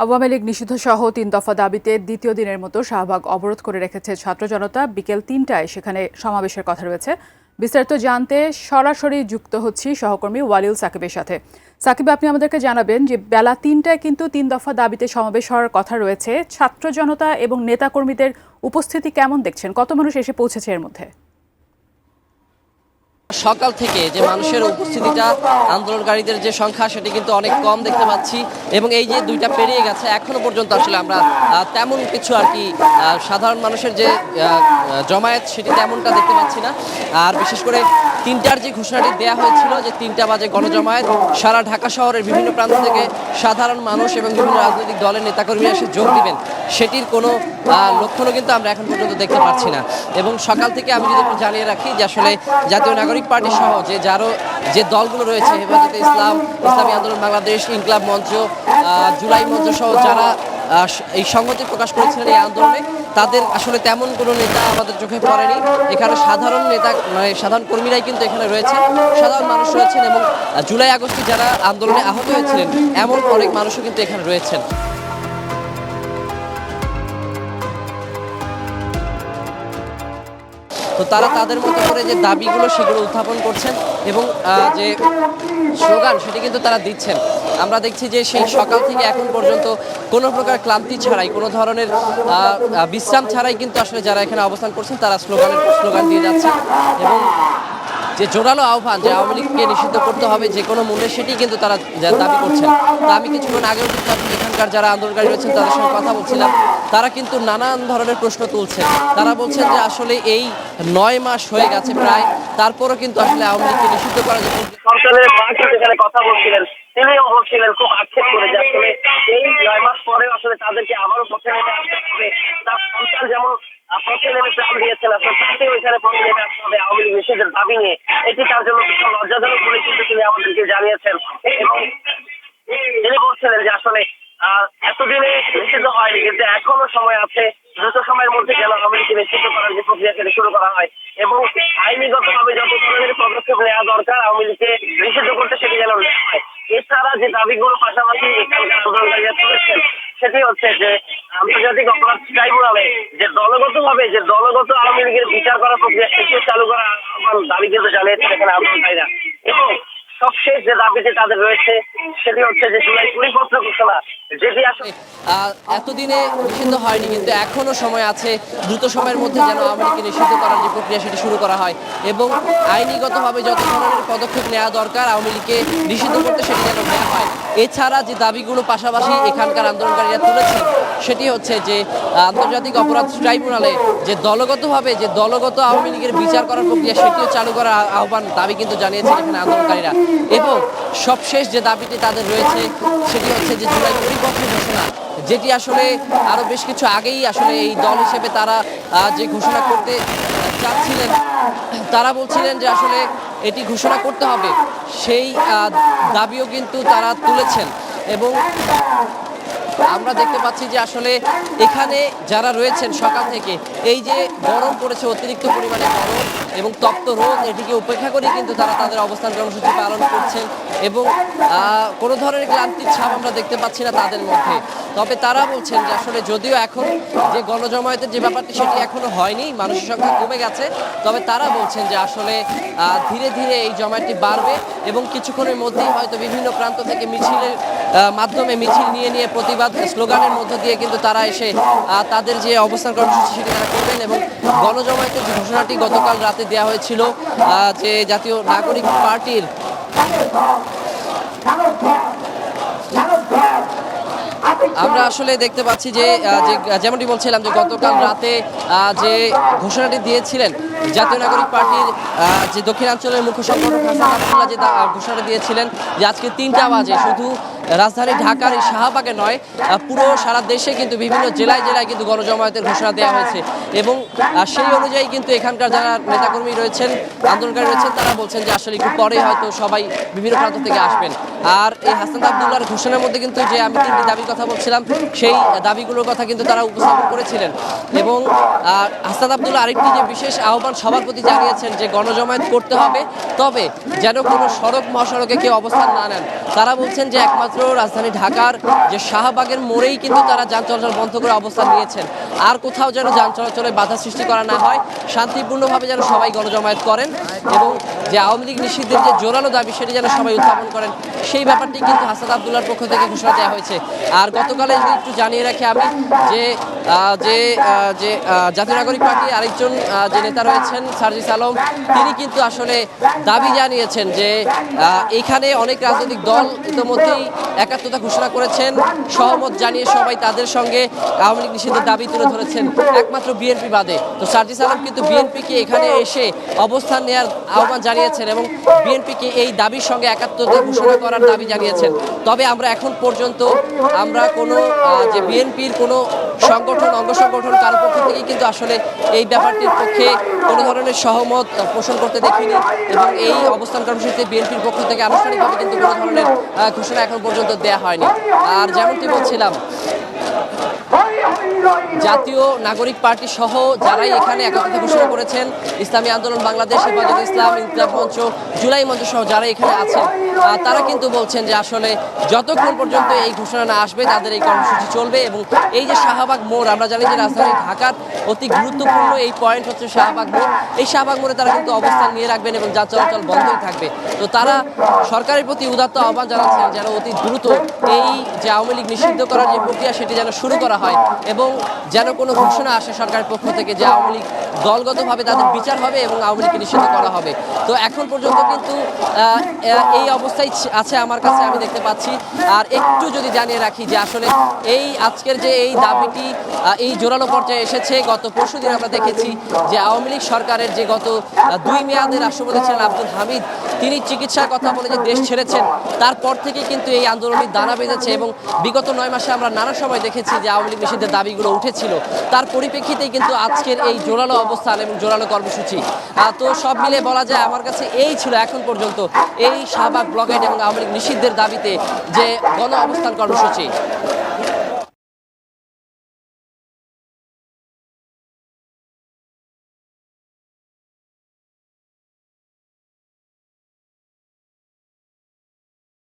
আওয়ামী লীগ নিষিদ্ধ সহ ৩ দফা দাবিতে দ্বিতীয় দিনের মতো শাহবাগ অবরোধ করে রেখেছে ছাত্র জনতা। বিকেল ৩টায় সেখানে সমাবেশের কথা রয়েছে। বিস্তারিত জানতে সরাসরি যুক্ত হচ্ছি সহকর্মী ওয়ালিউল সাকিবের সাথে। সাকিব, আপনি আমাদেরকে জানাবেন যে বেলা ৩টায় কিন্তু ৩ দফা দাবিতে সমাবেশ হওয়ার কথা রয়েছে। ছাত্র জনতা এবং নেতাকর্মীদের উপস্থিতি কেমন দেখছেন? কত মানুষ এসে পৌঁছেছে এর মধ্যে? সকাল থেকে যে মানুষের উপস্থিতিটা, আন্দোলনকারীদের যে সংখ্যা সেটি কিন্তু অনেক কম দেখতে পাচ্ছি এবং এই যে দুইটা পেরিয়ে গেছে এখনো পর্যন্ত আসলে আমরা তেমন কিছু আর কি সাধারণ মানুষের যে জমায়েত সেটি তেমনটা দেখতে পাচ্ছি না। আর বিশেষ করে ৩টার যে ঘোষণাটি দেওয়া হয়েছিল যে ৩টা বাজে গণজমায়েত, সারা ঢাকা শহরের বিভিন্ন প্রান্ত থেকে সাধারণ মানুষ এবং বিভিন্ন রাজনৈতিক দলের নেতাকর্মীরা এসে যোগ দিবেন, সেটির কোনো লক্ষণও কিন্তু আমরা এখন পর্যন্ত দেখতে পাচ্ছি না। এবং সকাল থেকে আমি যদি একটু জানিয়ে রাখি যে আসলে জাতীয় নাগরিক পার্টি সহ যে দলগুলো রয়েছে, হেফাজতে ইসলাম, ইসলামী আন্দোলন বাংলাদেশ, ইনকলাব মঞ্চ, জুলাই মঞ্চ সহ যারা এই সংহতি প্রকাশ করেছিলেন এই আন্দোলনে, তাদের আসলে তেমন কোনো নেতা আমাদের চোখে পড়েনি। এখানে সাধারণ নেতা মানে সাধারণ কর্মীরাই কিন্তু এখানে রয়েছেন, সাধারণ মানুষ রয়েছেন এবং জুলাই আগস্টে যারা আন্দোলনে আহত হয়েছিলেন এমন অনেক মানুষও কিন্তু এখানে রয়েছেন। তো তারা তাদের মতো করে যে দাবিগুলো সেগুলো উত্থাপন করছেন এবং যে স্লোগান সেটি কিন্তু তারা দিচ্ছেন। আমরা দেখছি যে সেই সকাল থেকে এখন পর্যন্ত কোনো প্রকার ক্লান্তি ছাড়াই, কোনো ধরনের বিশ্রাম ছাড়াই কিন্তু আসলে যারা এখানে অবস্থান করছেন তারা স্লোগান দিয়ে যাচ্ছেন এবং যে জোরালো আহ্বান যে আওয়ামী লীগকে নিষিদ্ধ করতে হবে যে কোনো মূল্যে, সেটি কিন্তু তারা দাবি করছেন। তা আমি কিছুক্ষণ আগেও কিন্তু এখানকার যারা আন্দোলনকারী রয়েছেন তাদের সঙ্গে কথা বলছিলাম, তারা কিন্তু নানান ধরনের প্রশ্ন তুলছেন। তারা বলছেন যে আসলে এই 9 মাস হয়ে গেছে প্রায়, তারপরও কিন্তু আসলে আওয়ামী লীগকে নিষিদ্ধ করা যেত। সরকারের এখানে কথা বলছিলেন, তিনিও বলছিলেন খুব আক্ষেপ করে যে আসলে এই 9 মাস পরে আসলে তাদেরকে আবারও পথে নেমে আসতে হবে। তার সন্তান যেমন পথে নেমে প্রাণ দিয়েছেন, আসলে তাকেও এখানে পথে নেমে আসতে হবে আওয়ামী লীগ নিষিদ্ধের দাবি নিয়ে। এটি তার জন্য ভীষণ লজ্জাজনক বলে কিন্তু তিনি আমাদেরকে জানিয়েছেন এবং তিনি বলছিলেন যে আসলে এতদিনে নিষিদ্ধ হয়নি, কিন্তু এখনো সময় আছে, দ্রুত সময়ের মধ্যে যেন আওয়ামী লীগকে নিষিদ্ধ করার যে প্রক্রিয়া সেটি শুরু করা হয় এবং আইনিগতভাবে যত ধরনের পদক্ষেপ নেওয়া দরকার আওয়ামী লীগকে নিষিদ্ধ করতে সেটি যেন নেওয়া হয়। এছাড়া যে দাবিগুলো পাশাপাশি এখানকার আন্দোলনকারীরা তুলেছেন সেটি হচ্ছে যে আন্তর্জাতিক অপরাধ ট্রাইব্যুনালে যে দলগত আওয়ামী লীগের বিচার করার প্রক্রিয়া সেটি চালু করা দাবি কিন্তু জানিয়েছেন এখানে আন্দোলনকারীরা। এবং সবশেষ যে দাবিটি তাদের রয়েছে সেটি হচ্ছে যে জুলাই পরিপত্র ঘোষণা, যেটি আসলে এতদিনে নিষিদ্ধ হয়নি, কিন্তু এখনো সময় আছে, দ্রুত সময়ের মধ্যে যেন আওয়ামী লীগকে নিষিদ্ধ করার যে প্রক্রিয়া সেটি শুরু করা হয় এবং আইনিগতভাবে যত ধরনের পদক্ষেপ নেওয়া দরকার আওয়ামী লীগকে নিষিদ্ধ করতে সেটি যেন নেওয়া হয়। এছাড়া যে দাবিগুলো পাশাপাশি এখানকার আন্দোলনকারীরা তুলেছেন সেটি হচ্ছে যে আন্তর্জাতিক অপরাধ ট্রাইব্যুনালে যে দলগত আওয়ামী লীগের বিচার করার প্রক্রিয়া সেটিও চালু করার আহ্বান দাবি কিন্তু জানিয়েছেন এখানে আন্দোলনকারীরা। এবং সবশেষ যে দাবিটি তাদের রয়েছে সেটি হচ্ছে যে জুলাই পরিপত্র ঘোষণা, যেটি আসলে আরও বেশ কিছু আগেই আসলে এই দল হিসেবে তারা যে ঘোষণা করতে চাচ্ছিলেন, তারা বলছিলেন যে আসলে এটি ঘোষণা করতে হবে, সেই দাবিও কিন্তু তারা তুলেছেন। এবং আমরা দেখতে পাচ্ছি যে আসলে এখানে যারা রয়েছেন সকাল থেকে, এই যে গরম পড়েছে, অতিরিক্ত পরিমাণে গরম এবং তপ্ত রোদ, এটিকে উপেক্ষা করে কিন্তু তারা তাদের অবস্থান কর্মসূচি পালন করছেন এবং কোনো ধরনের ক্লান্তির ছাপ আমরা দেখতে পাচ্ছি না তাদের মধ্যে। তবে তারা বলছেন যে আসলে যদিও এখন যে গণজমায়েতের যে ব্যাপারটি সেটি এখনো হয়নি, মানুষের সংখ্যা কমে গেছে, তবে তারা বলছেন যে আসলে ধীরে ধীরে এই জমায়েতটি বাড়বে এবং কিছুক্ষণের মধ্যেই হয়তো বিভিন্ন প্রান্ত থেকে মিছিলের মাধ্যমে মিছিল নিয়ে প্রতিবাদ স্লোগানের মধ্য দিয়ে কিন্তু তারা এসে তাদের যে অবস্থান কর্মসূচি সেটি তারা করবেন। এবং গণজমায়েতের যে ঘোষণাটি গতকাল রাতে দেওয়া হয়েছিল যে জাতীয় নাগরিক পার্টির, আমরা আসলে দেখতে পাচ্ছি যে যেমনটি বলছিলাম যে গতকাল রাতে যে ঘোষণাটি দিয়েছিলেন জাতীয় নাগরিক পার্টির যে দক্ষিণাঞ্চলের মুখ্য সংগঠক হাসান আবদুল্লাহ যে ঘোষণাটি দিয়েছিলেন যে আজকে 3টা বাজে শুধু রাজধানী ঢাকার এই শাহবাগে নয়, পুরো সারা দেশে কিন্তু বিভিন্ন জেলায় কিন্তু গণজমায়েতের ঘোষণা দেওয়া হয়েছে এবং সেই অনুযায়ী কিন্তু এখানকার যারা নেতাকর্মী রয়েছেন, আন্দোলনকারী রয়েছেন, তারা বলছেন যে আসলে একটু পরে হয়তো সবাই বিভিন্ন প্রান্ত থেকে আসবেন। আর এই হাসান আবদুল্লাহর ঘোষণার মধ্যে কিন্তু যে আমি 3টি দাবির কথা বলছিলাম সেই দাবিগুলোর কথা কিন্তু তারা উপস্থাপন করেছিলেন এবং হাসান আবদুল্লাহ আরেকটি যে বিশেষ আহ্বান সবার প্রতি জানিয়েছেন যে গণজমায়েত করতে হবে, তবে যেন কোনো সড়ক মহাসড়কে কেউ অবস্থান না নেন। তারা বলছেন যে একমাত্র শুধুমাত্র রাজধানী ঢাকার যে শাহবাগের মোড়েই কিন্তু তারা যান চলাচল বন্ধ করে অবস্থান নিয়েছেন। আর কোথাও যেন যান চলাচলে বাধা সৃষ্টি করা না হয়, শান্তিপূর্ণভাবে যেন সবাই গণজমায়েত করেন এবং যে আওয়ামী লীগ নিষিদ্ধের যে জোরালো দাবি সেটি যেন সবাই উত্থাপন করেন, সেই ব্যাপারটি কিন্তু হাসান আব্দুল্লাহর পক্ষ থেকে ঘোষণা দেওয়া হয়েছে। আর গতকালে যদি একটু জানিয়ে রাখি আমি যে যে যে জাতীয় নাগরিক পার্টির আরেকজন যে নেতা রয়েছেন সার্জিস আলম, তিনি কিন্তু আসলে দাবি জানিয়েছেন যে এখানে অনেক রাজনৈতিক দল ইতিমধ্যেই একাত্মতা ঘোষণা করেছেন, সহমত জানিয়ে সবাই তাদের সঙ্গে আওয়ামী লীগ নিষিদ্ধের দাবি তুলে ধরেছেন, একমাত্র বিএনপি বাদে। তো সার্জিস আলম কিন্তু বিএনপিকে এখানে এসে অবস্থান নেওয়ার আহ্বান জানিয়েছেন এবং বিএনপিকে এই দাবির সঙ্গে একাত্মতা ঘোষণা করার দাবি জানিয়েছেন। তবে আমরা এখন পর্যন্ত আমরা কোনো যে বিএনপির কোনো সংগঠন অঙ্গ সংগঠন কারো পক্ষ থেকে কিন্তু আসলে এই ব্যাপারটির পক্ষে কোনো ধরনের সহমত পোষণ করতে দেখিনি এবং এই অবস্থান কর্মসূচিতে বিএনপির পক্ষ থেকে আনুষ্ঠানিকভাবে কিন্তু কোনো ধরনের ঘোষণা এখন পর্যন্ত দেওয়া হয়নি। আর যেমনটি বলছিলাম, জাতীয় নাগরিক পার্টি সহ যারাই এখানে একাত্মতা ঘোষণা করেছেন, ইসলামী আন্দোলন বাংলাদেশ, হেফাজতে ইসলাম, ইনকিলাব মঞ্চ, জুলাই মঞ্চ সহ যারা এখানে আছেন, তারা কিন্তু বলছেন যে আসলে যতক্ষণ পর্যন্ত এই ঘোষণা না আসবে তাদের এই কর্মসূচি চলবে। এবং এই যে শাহবাগ মোড়, আমরা জানি যে রাজধানী ঢাকার অতি গুরুত্বপূর্ণ এই পয়েন্ট হচ্ছে শাহবাগ মোড়, এই শাহবাগ মোড়ে তারা কিন্তু অবস্থান নিয়ে রাখবেন এবং যান চলাচল বন্ধই থাকবে। তো তারা সরকারের প্রতি উদাত্ত আহ্বান জানাচ্ছেন যেন অতি দ্রুত এই যে আওয়ামী লীগ নিষিদ্ধ করার যে প্রক্রিয়া সেটি যেন শুরু করা হয় এবং যেন কোনো ঘোষণা আসে সরকারের পক্ষ থেকে যে আওয়ামী লীগ দলগতভাবে তাদের বিচার হবে এবং আওয়ামী লীগকে নিষিদ্ধ করা হবে। তো এখন পর্যন্ত কিন্তু এই অবস্থায় আছে আমার কাছে, আমি দেখতে পাচ্ছি। আর একটু যদি জানিয়ে রাখি যে আসলে এই আজকের যে এই দাবিটি এই জোরালো পর্যায়ে এসেছে, গত পরশুদিন আমরা দেখেছি যে আওয়ামী লীগ সরকারের যে গত 2 মেয়াদের রাষ্ট্রপতি ছিলেন আব্দুল হামিদ, তিনি চিকিৎসার কথা বলে যে দেশ ছেড়েছেন, তারপর থেকে কিন্তু এই আন্দোলনের দানা বেঁধেছে এবং বিগত 9 মাসে আমরা নানা সময় দেখেছি যে আওয়ামী লীগ নিষিদ্ধের দাবিগুলো উঠেছিল। তার পরিপ্রেক্ষিতেই কিন্তু আজকের এই জোরালো অবস্থান এবং জোরালো কর্মসূচি। তো সব মিলে বলা যায় আমার কাছে এই ছিল এখন পর্যন্ত এই শাহবাগ ব্লকেট এবং আওয়ামী লীগ নিষিদ্ধের দাবিতে যে গণ অবস্থান কর্মসূচি।